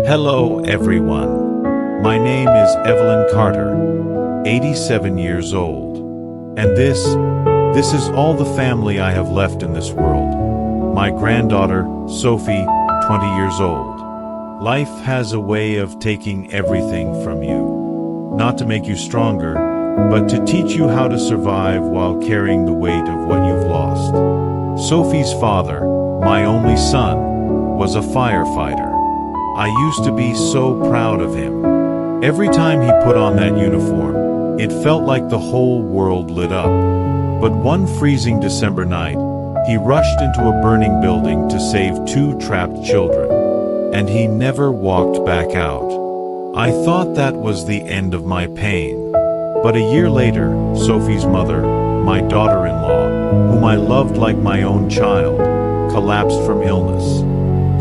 Hello everyone. My name is Evelyn Carter, 87 years old. And this is all the family I have left in this world. My granddaughter, Sophie, 20 years old. Life has a way of taking everything from you. Not to make you stronger, but to teach you how to survive while carrying the weight of what you've lost. Sophie's father, my only son, was a firefighter. I used to be so proud of him. Every time he put on that uniform, it felt like the whole world lit up. But one freezing December night, he rushed into a burning building to save two trapped children. And he never walked back out. I thought that was the end of my pain. But a year later, Sophie's mother, my daughter-in-law, whom I loved like my own child, collapsed from illness.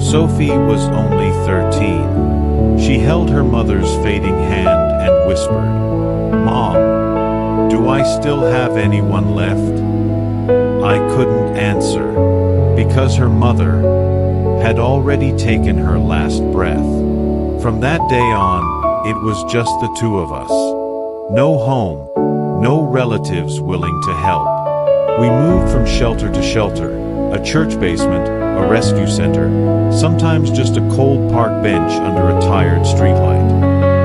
Sophie was only 13. She held her mother's fading hand and whispered, "Mom, do I still have anyone left?" I couldn't answer, because her mother had already taken her last breath. From that day on, it was just the two of us. No home, no relatives willing to help. We moved from shelter to shelter, a church basement, a rescue center, sometimes just a cold park bench under a tired streetlight.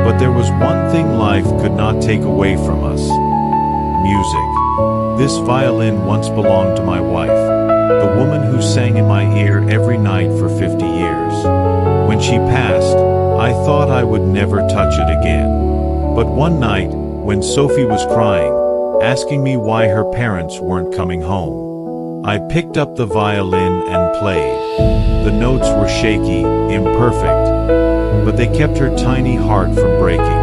But there was one thing life could not take away from us: music. This violin once belonged to my wife, the woman who sang in my ear every night for 50 years. When she passed, I thought I would never touch it again. But one night, when Sophie was crying, asking me why her parents weren't coming home, I picked up the violin and played. The notes were shaky, imperfect, but they kept her tiny heart from breaking.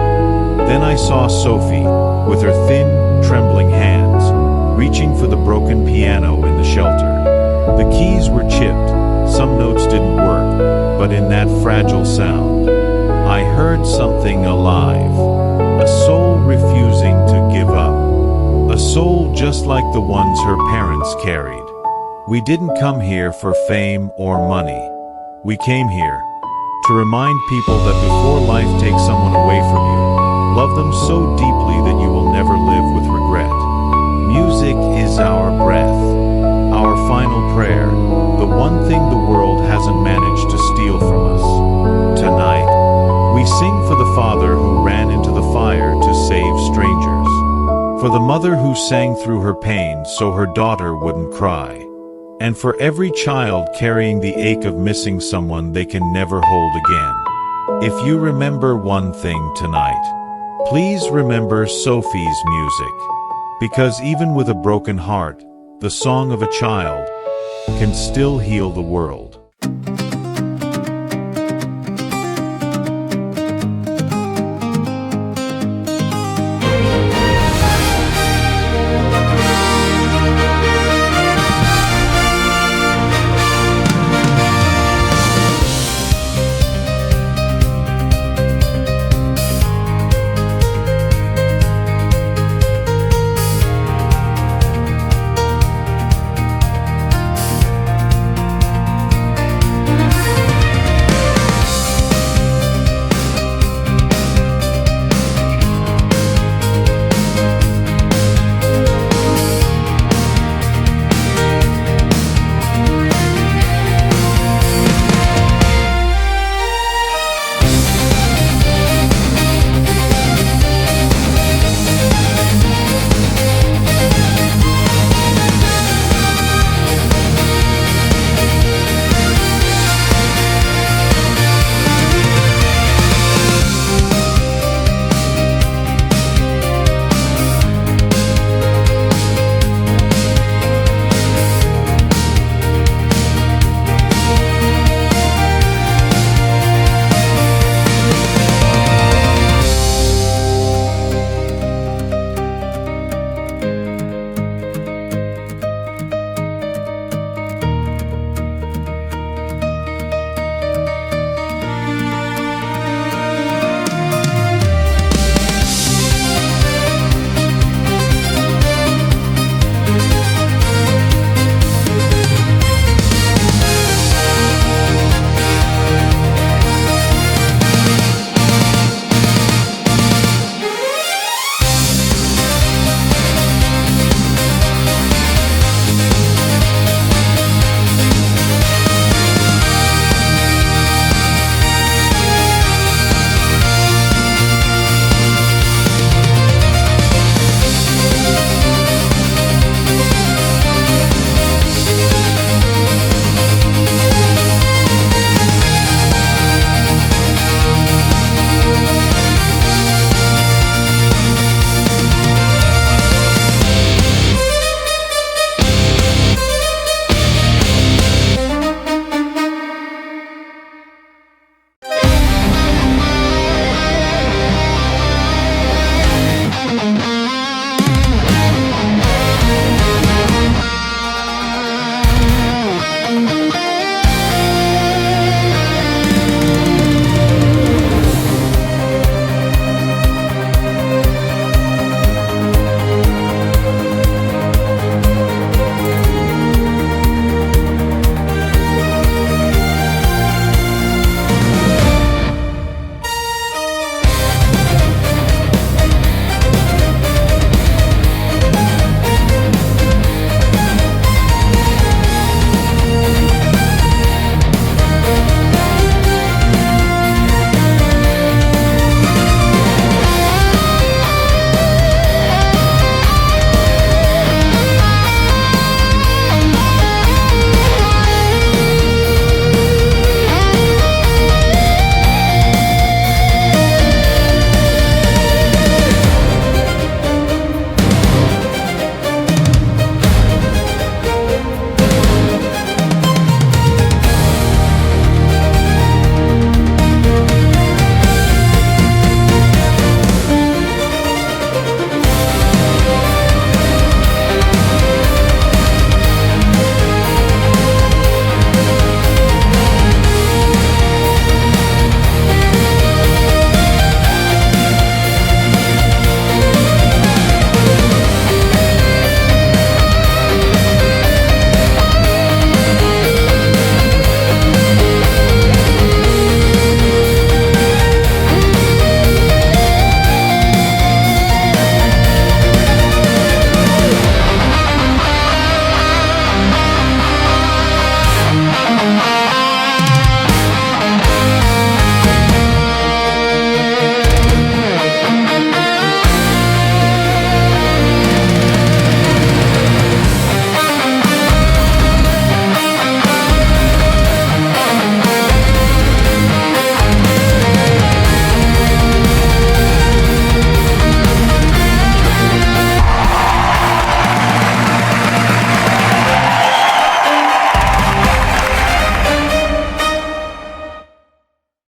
Then I saw Sophie, with her thin, trembling hands, reaching for the broken piano in the shelter. The keys were chipped, some notes didn't work, but in that fragile sound, I heard something alive, a soul refusing to give up, a soul just like the ones her parents carried. We didn't come here for fame or money. We came here to remind people that before life takes someone away from you, love them so deeply that you will never live with regret. Music is our breath, our final prayer, the one thing the world hasn't managed to steal from us. Tonight, we sing for the father who ran into the fire to save strangers, for the mother who sang through her pain so her daughter wouldn't cry, and for every child carrying the ache of missing someone they can never hold again. If you remember one thing tonight, please remember Sophie's music, because even with a broken heart, the song of a child can still heal the world.